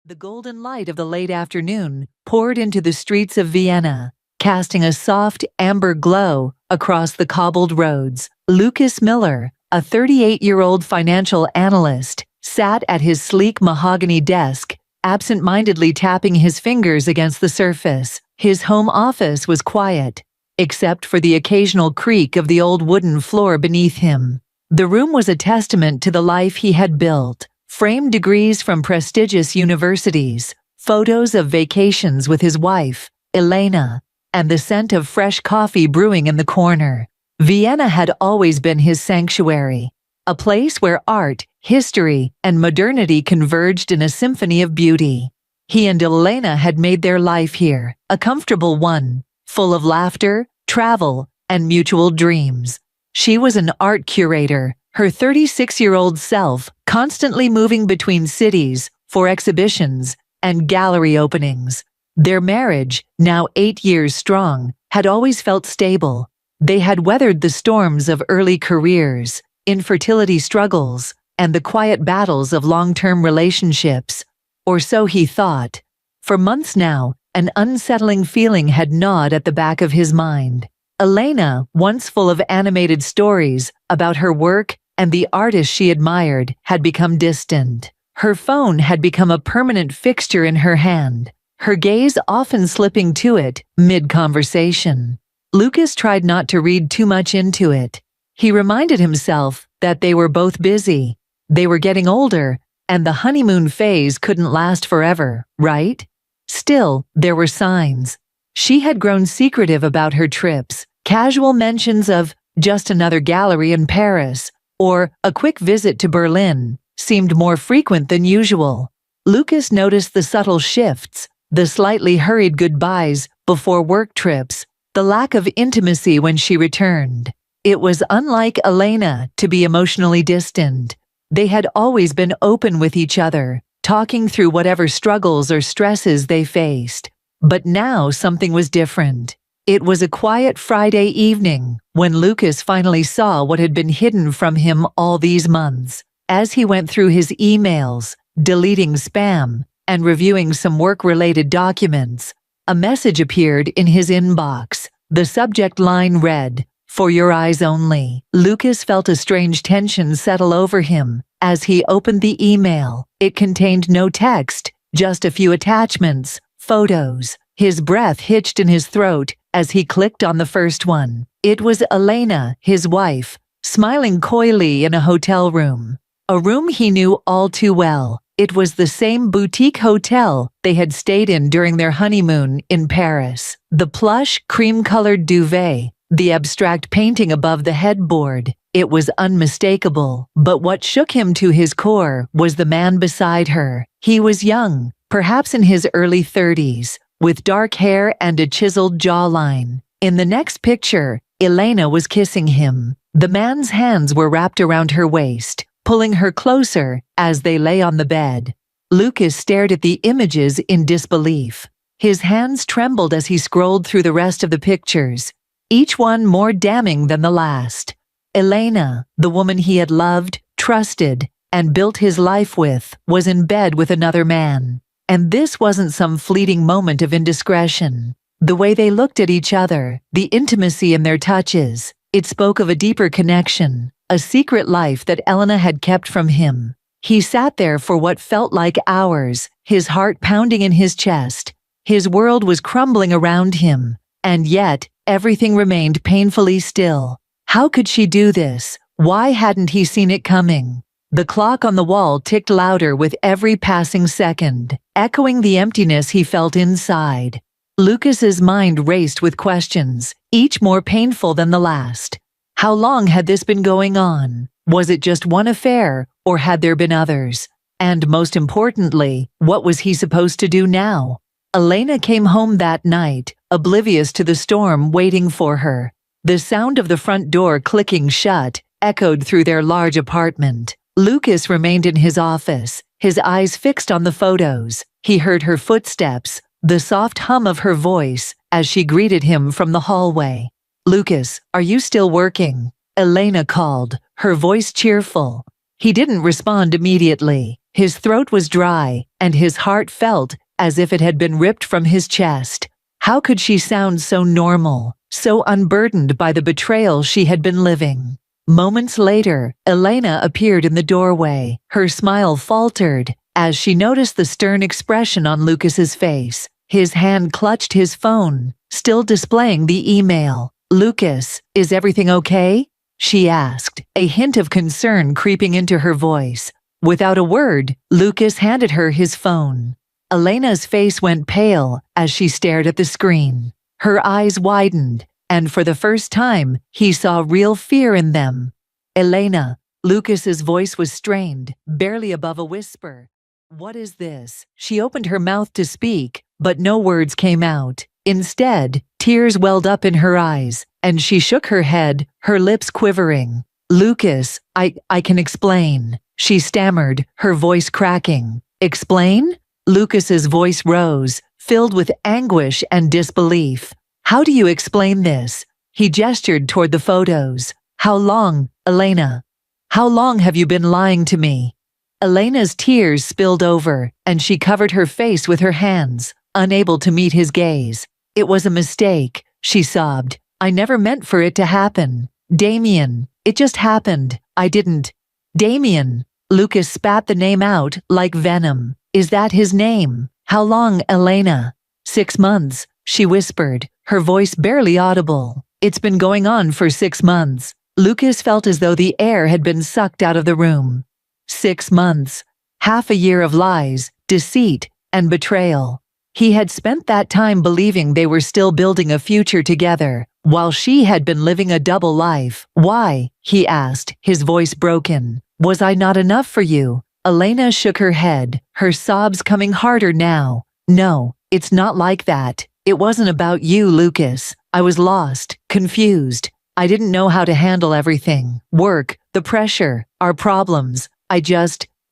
The golden light of the late afternoon poured into the streets of Vienna, casting a soft amber glow across the cobbled roads. Lucas Miller, a 38-year-old financial analyst, sat at his sleek mahogany desk, absent-mindedly tapping his fingers against the surface. His home office was quiet, except for the occasional creak of the old wooden floor beneath him. The room was a testament to the life he had built. Framed degrees from prestigious universities, photos of vacations with his wife, Elena, and the scent of fresh coffee brewing in the corner. Vienna had always been his sanctuary, a place where art, history, and modernity converged in a symphony of beauty. He and Elena had made their life here, a comfortable one, full of laughter, travel, and mutual dreams. She was an art curator, her 36-year-old self constantly moving between cities for exhibitions and gallery openings. Their marriage, now 8 years strong, had always felt stable. They had weathered the storms of early careers, infertility struggles, and the quiet battles of long-term relationships. Or so he thought. For months now, an unsettling feeling had gnawed at the back of his mind. Elena, once full of animated stories about her work and the artists she admired, had become distant. Her phone had become a permanent fixture in her hand, her gaze often slipping to it mid-conversation. Lucas tried not to read too much into it. He reminded himself that they were both busy. They were getting older, and the honeymoon phase couldn't last forever, right? Still, there were signs. She had grown secretive about her trips. Casual mentions of just another gallery in Paris or a quick visit to Berlin seemed more frequent than usual. Lucas noticed the subtle shifts, the slightly hurried goodbyes before work trips, the lack of intimacy when she returned. It was unlike Elena to be emotionally distant. They had always been open with each other, talking through whatever struggles or stresses they faced. But now something was different. It was a quiet Friday evening when Lucas finally saw what had been hidden from him all these months. As he went through his emails, deleting spam, and reviewing some work-related documents, a message appeared in his inbox. The subject line read, "For your eyes only." Lucas felt a strange tension settle over him as he opened the email. It contained no text, just a few attachments, photos. His breath hitched in his throat as he clicked on the first one. It was Elena, his wife, smiling coyly in a hotel room. A room he knew all too well. It was the same boutique hotel they had stayed in during their honeymoon in Paris. The plush, cream-colored duvet, the abstract painting above the headboard. It was unmistakable. But what shook him to his core was the man beside her. He was young, perhaps in his early 30s, with dark hair and a chiseled jawline. In the next picture, Elena was kissing him. The man's hands were wrapped around her waist, pulling her closer as they lay on the bed. Lucas stared at the images in disbelief. His hands trembled as he scrolled through the rest of the pictures, each one more damning than the last. Elena, the woman he had loved, trusted, and built his life with, was in bed with another man. And this wasn't some fleeting moment of indiscretion. The way they looked at each other, the intimacy in their touches, it spoke of a deeper connection, a secret life that Elena had kept from him. He sat there for what felt like hours, his heart pounding in his chest. His world was crumbling around him, and yet everything remained painfully still. How could she do this? Why hadn't he seen it coming? The clock on the wall ticked louder with every passing second, echoing the emptiness he felt inside. Lucas's mind raced with questions, each more painful than the last. How long had this been going on? Was it just one affair, or had there been others? And most importantly, what was he supposed to do now? Elena came home that night, oblivious to the storm waiting for her. The sound of the front door clicking shut echoed through their large apartment. Lucas remained in his office, his eyes fixed on the photos. He heard her footsteps, the soft hum of her voice as she greeted him from the hallway. "Lucas, are you still working?" Elena called, her voice cheerful. He didn't respond immediately. His throat was dry, and his heart felt as if it had been ripped from his chest. How could she sound so normal, so unburdened by the betrayal she had been living? Moments later, Elena appeared in the doorway. Her smile faltered as she noticed the stern expression on Lucas's face. His hand clutched his phone, still displaying the email. "Lucas, is everything okay?" she asked, a hint of concern creeping into her voice. Without a word, Lucas handed her his phone. Elena's face went pale as she stared at the screen. Her eyes widened, and for the first time, he saw real fear in them. "Elena," Lucas's voice was strained, barely above a whisper. "What is this?" She opened her mouth to speak, but no words came out. Instead, tears welled up in her eyes, and she shook her head, her lips quivering. "Lucas, I can explain," she stammered, her voice cracking. "Explain?" Lucas's voice rose, filled with anguish and disbelief. "How do you explain this?" He gestured toward the photos. "How long, Elena? How long have you been lying to me?" Elena's tears spilled over, and she covered her face with her hands, unable to meet his gaze. "It was a mistake," she sobbed. "I never meant for it to happen. Damien, it just happened. I didn't." "Damien," Lucas spat the name out like venom. "Is that his name? How long, Elena?" "6 months," she whispered, her voice barely audible. "It's been going on for 6 months." Lucas felt as though the air had been sucked out of the room. 6 months. Half a year of lies, deceit, and betrayal. He had spent that time believing they were still building a future together, while she had been living a double life. "Why?" he asked, his voice broken. "Was I not enough for you?" Elena shook her head, her sobs coming harder now. "No, it's not like that. It wasn't about you, Lucas. I was lost, confused. I didn't know how to handle everything. Work, the pressure, our problems.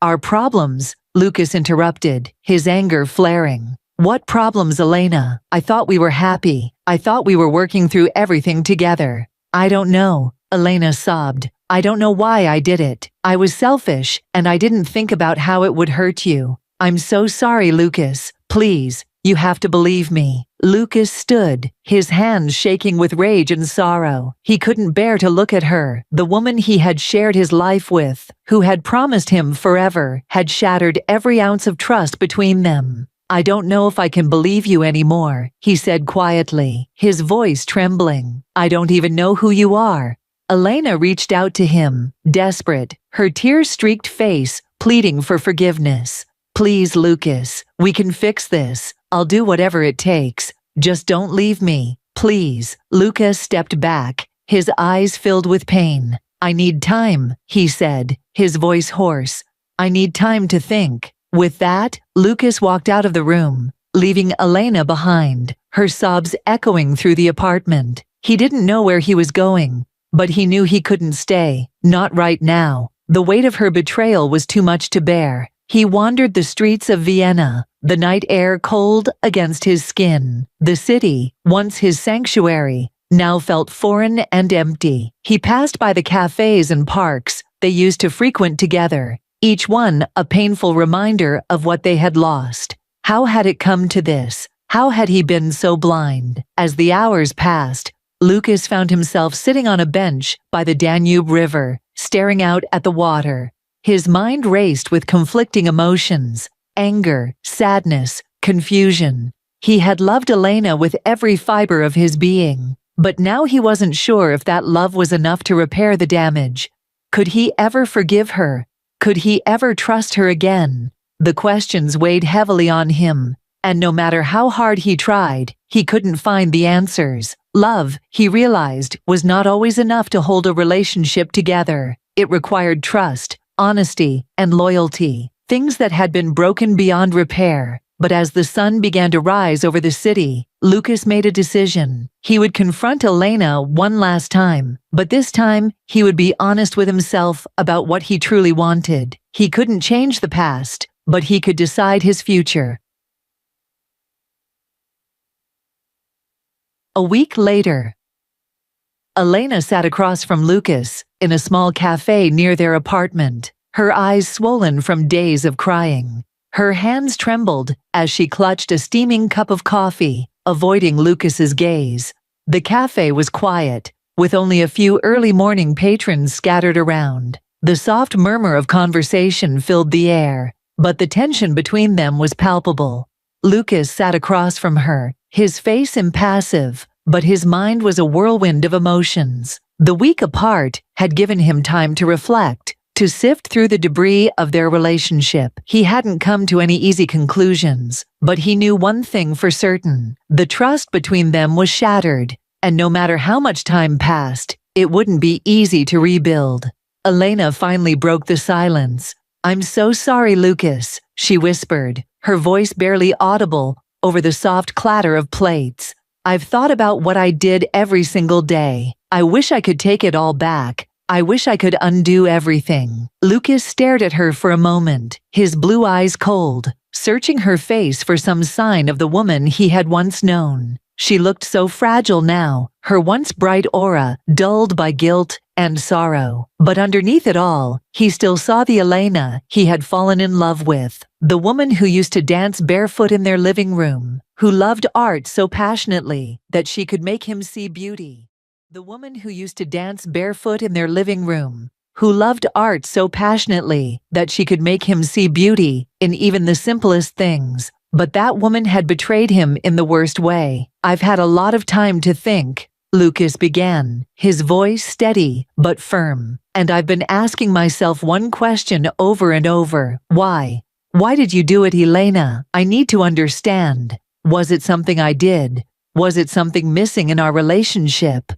Our problems," Lucas interrupted, his anger flaring. "What problems, Elena? I thought we were happy. I thought we were working through everything together." "I don't know," Elena sobbed. "I don't know why I did it. I was selfish, and I didn't think about how it would hurt you. I'm so sorry, Lucas. Please, you have to believe me." Lucas stood, his hands shaking with rage and sorrow. He couldn't bear to look at her, the woman he had shared his life with, who had promised him forever, had shattered every ounce of trust between them. "I don't know if I can believe you anymore," he said quietly, his voice trembling. "I don't even know who you are." Elena reached out to him, desperate, her tear-streaked face pleading for forgiveness. "Please, Lucas, we can fix this. I'll do whatever it takes. Just don't leave me, please." Lucas stepped back, his eyes filled with pain. "I need time," he said, his voice hoarse. "I need time to think." With that, Lucas walked out of the room, leaving Elena behind, her sobs echoing through the apartment. He didn't know where he was going, but he knew he couldn't stay, not right now. The weight of her betrayal was too much to bear. He wandered the streets of Vienna, the night air cold against his skin. The city, once his sanctuary, now felt foreign and empty. He passed by the cafes and parks they used to frequent together, each one a painful reminder of what they had lost. How had it come to this? How had he been so blind? As the hours passed, Lucas found himself sitting on a bench by the Danube River, staring out at the water. His mind raced with conflicting emotions: anger, sadness, confusion. He had loved Elena with every fiber of his being, but now he wasn't sure if that love was enough to repair the damage. Could he ever forgive her? Could he ever trust her again? The questions weighed heavily on him, and no matter how hard he tried, he couldn't find the answers. Love, he realized, was not always enough to hold a relationship together. It required trust, honesty, and loyalty, things that had been broken beyond repair. But as the sun began to rise over the city, Lucas made a decision. He would confront Elena one last time, but this time he would be honest with himself about what he truly wanted. He couldn't change the past, but he could decide his future. A week later, Elena sat across from Lucas in a small cafe near their apartment. her eyes swollen from days of crying. Her hands trembled as she clutched a steaming cup of coffee, avoiding Lucas's gaze. The cafe was quiet, with only a few early morning patrons scattered around. The soft murmur of conversation filled the air, but the tension between them was palpable. Lucas sat across from her, his face impassive, but his mind was a whirlwind of emotions. The week apart had given him time to reflect, to sift through the debris of their relationship. He hadn't come to any easy conclusions, but he knew one thing for certain: the trust between them was shattered, and no matter how much time passed, it wouldn't be easy to rebuild. Elena finally broke the silence. "I'm so sorry, Lucas," she whispered, her voice barely audible over the soft clatter of plates. "I've thought about what I did every single day. I wish I could take it all back. I wish I could undo everything." Lucas stared at her for a moment, his blue eyes cold, searching her face for some sign of the woman he had once known. She looked so fragile now, her once bright aura dulled by guilt and sorrow. But underneath it all, he still saw the Elena he had fallen in love with, the woman who used to dance barefoot in their living room, who loved art so passionately that she could make him see beauty. The woman who used to dance barefoot in their living room, who loved art so passionately that she could make him see beauty in even the simplest things. But that woman had betrayed him in the worst way. "I've had a lot of time to think," Lucas began, his voice steady but firm. "And I've been asking myself one question over and over. Why? Why did you do it, Elena? I need to understand. Was it something I did? Was it something missing in our relationship?"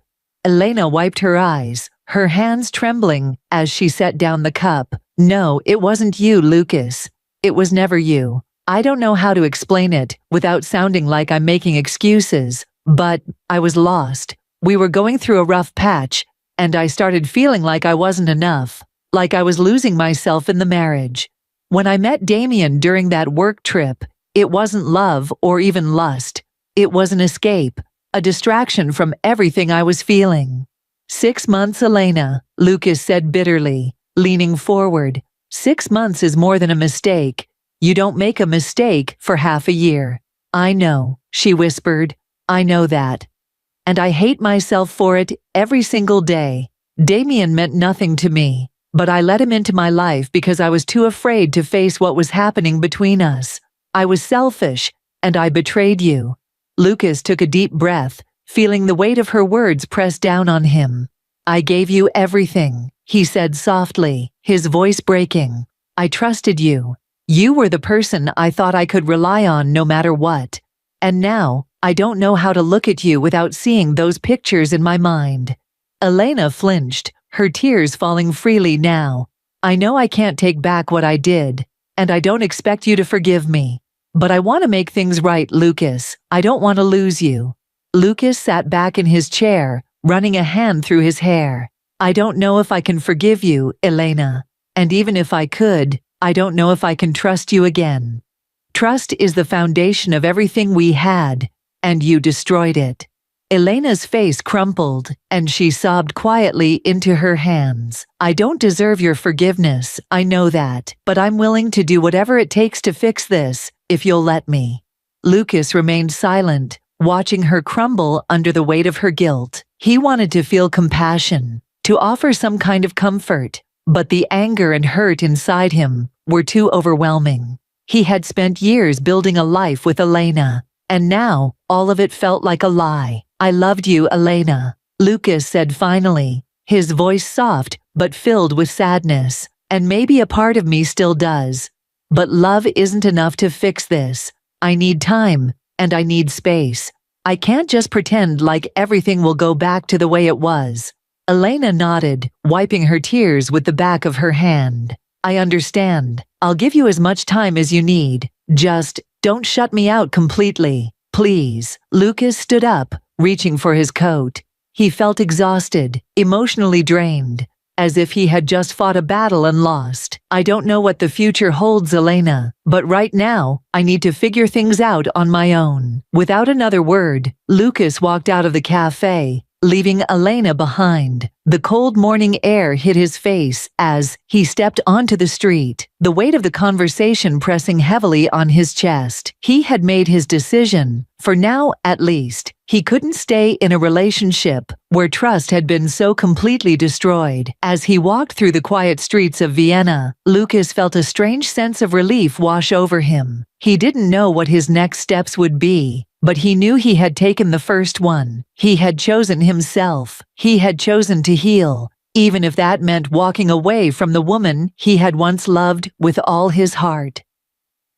Elena wiped her eyes, her hands trembling as she set down the cup. "No, it wasn't you, Lucas. It was never you. I don't know how to explain it without sounding like I'm making excuses, but I was lost. We were going through a rough patch, and I started feeling like I wasn't enough, like I was losing myself in the marriage. When I met Damien during that work trip, it wasn't love or even lust. It was an escape, a distraction from everything I was feeling." 6 months, Elena, Lucas said bitterly, leaning forward. 6 months is more than a mistake. You don't make a mistake for half a year. "I know," she whispered. "I know that. And I hate myself for it every single day. Damien meant nothing to me, but I let him into my life because I was too afraid to face what was happening between us. I was selfish, and I betrayed you." Lucas took a deep breath, feeling the weight of her words press down on him. "I gave you everything," he said softly, his voice breaking. "I trusted you. You were the person I thought I could rely on no matter what. And now, I don't know how to look at you without seeing those pictures in my mind." Elena flinched, her tears falling freely now. "I know I can't take back what I did, and I don't expect you to forgive me. But I want to make things right, Lucas. I don't want to lose you." Lucas sat back in his chair, running a hand through his hair. "I don't know if I can forgive you, Elena. And even if I could, I don't know if I can trust you again. Trust is the foundation of everything we had, and you destroyed it." Elena's face crumpled, and she sobbed quietly into her hands. "I don't deserve your forgiveness, I know that, but I'm willing to do whatever it takes to fix this, if you'll let me." Lucas remained silent, watching her crumble under the weight of her guilt. He wanted to feel compassion, to offer some kind of comfort, but the anger and hurt inside him were too overwhelming. He had spent years building a life with Elena, and now all of it felt like a lie. "I loved you, Elena," Lucas said finally, his voice soft but filled with sadness. "And maybe a part of me still does. But love isn't enough to fix this. I need time, and I need space. I can't just pretend like everything will go back to the way it was." Elena nodded, wiping her tears with the back of her hand. "I understand. I'll give you as much time as you need. Just don't shut me out completely, please." Lucas stood up, reaching for his coat. He felt exhausted, emotionally drained, as if he had just fought a battle and lost. "I don't know what the future holds, Elena, but right now, I need to figure things out on my own." Without another word, Lucas walked out of the cafe, leaving Elena behind. The cold morning air hit his face as he stepped onto the street, the weight of the conversation pressing heavily on his chest. He had made his decision. For now, at least, he couldn't stay in a relationship where trust had been so completely destroyed. As he walked through the quiet streets of Vienna, Lucas felt a strange sense of relief wash over him. He didn't know what his next steps would be, but he knew he had taken the first one. He had chosen himself. He had chosen to heal, even if that meant walking away from the woman he had once loved with all his heart.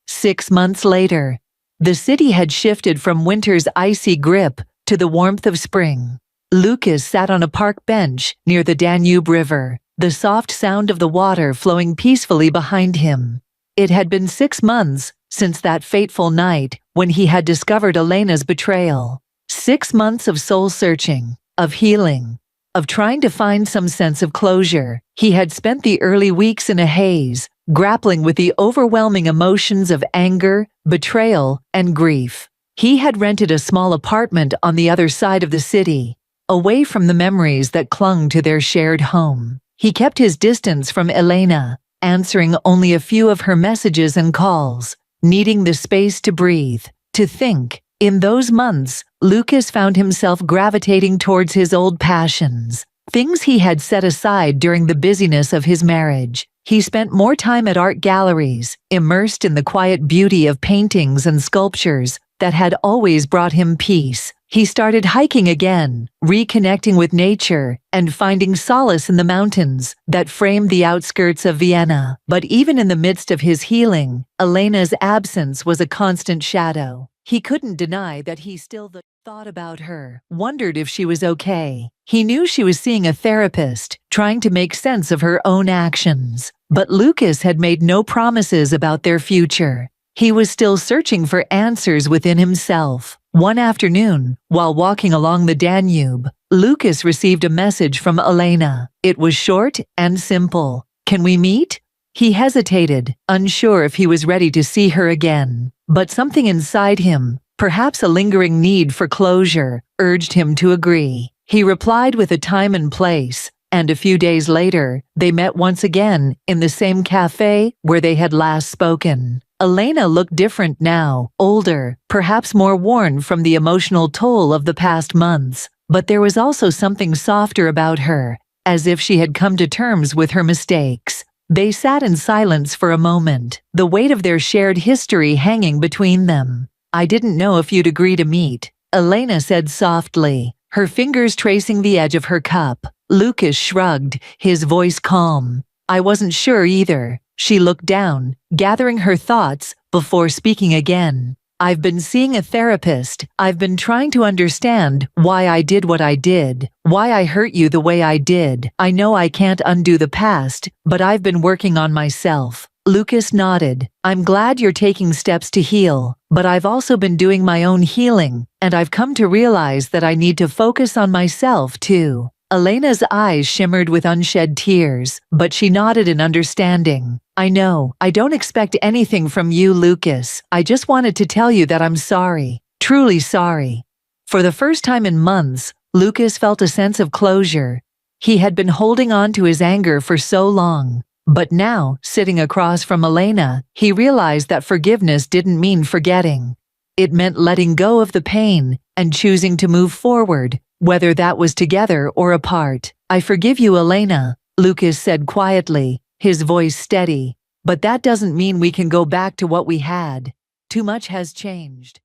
6 months later, the city had shifted from winter's icy grip to the warmth of spring. Lucas sat on a park bench near the Danube River, the soft sound of the water flowing peacefully behind him. It had been 6 months since that fateful night when he had discovered Elena's betrayal. 6 months of soul-searching, of healing, of trying to find some sense of closure. He had spent the early weeks in a haze, grappling with the overwhelming emotions of anger, betrayal, and grief. He had rented a small apartment on the other side of the city, away from the memories that clung to their shared home. He kept his distance from Elena, answering only a few of her messages and calls, needing the space to breathe, to think. In those months, Lucas found himself gravitating towards his old passions, things he had set aside during the busyness of his marriage. He spent more time at art galleries, immersed in the quiet beauty of paintings and sculptures that had always brought him peace. He started hiking again, reconnecting with nature, and finding solace in the mountains that framed the outskirts of Vienna. But even in the midst of his healing, Elena's absence was a constant shadow. He couldn't deny that he still thought about her, wondered if she was okay. He knew she was seeing a therapist, trying to make sense of her own actions. But Lucas had made no promises about their future. He was still searching for answers within himself. One afternoon, while walking along the Danube, Lucas received a message from Elena. It was short and simple. "Can we meet?" He hesitated, unsure if he was ready to see her again. But something inside him, perhaps a lingering need for closure, urged him to agree. He replied with a time and place, and a few days later, they met once again in the same cafe where they had last spoken. Elena looked different now, older, perhaps more worn from the emotional toll of the past months. But there was also something softer about her, as if she had come to terms with her mistakes. They sat in silence for a moment, the weight of their shared history hanging between them. "I didn't know if you'd agree to meet," Elena said softly, her fingers tracing the edge of her cup. Lucas shrugged, his voice calm. "I wasn't sure either." She looked down, gathering her thoughts before speaking again. "I've been seeing a therapist. I've been trying to understand why I did what I did, why I hurt you the way I did. I know I can't undo the past, but I've been working on myself." Lucas nodded. "I'm glad you're taking steps to heal, but I've also been doing my own healing, and I've come to realize that I need to focus on myself too." Elena's eyes shimmered with unshed tears, but she nodded in understanding. "I know, I don't expect anything from you, Lucas. I just wanted to tell you that I'm sorry, truly sorry." For the first time in months, Lucas felt a sense of closure. He had been holding on to his anger for so long, but now, sitting across from Elena, he realized that forgiveness didn't mean forgetting. It meant letting go of the pain and choosing to move forward, whether that was together or apart. "I forgive you, Elena," Lucas said quietly, his voice steady. "But that doesn't mean we can go back to what we had. Too much has changed."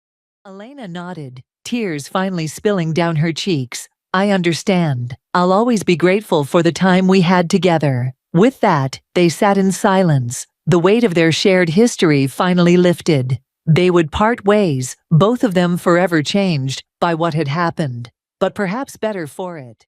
Elena nodded, tears finally spilling down her cheeks. "I understand. I'll always be grateful for the time we had together." With that, they sat in silence. The weight of their shared history finally lifted. They would part ways, both of them forever changed by what had happened, but perhaps better for it.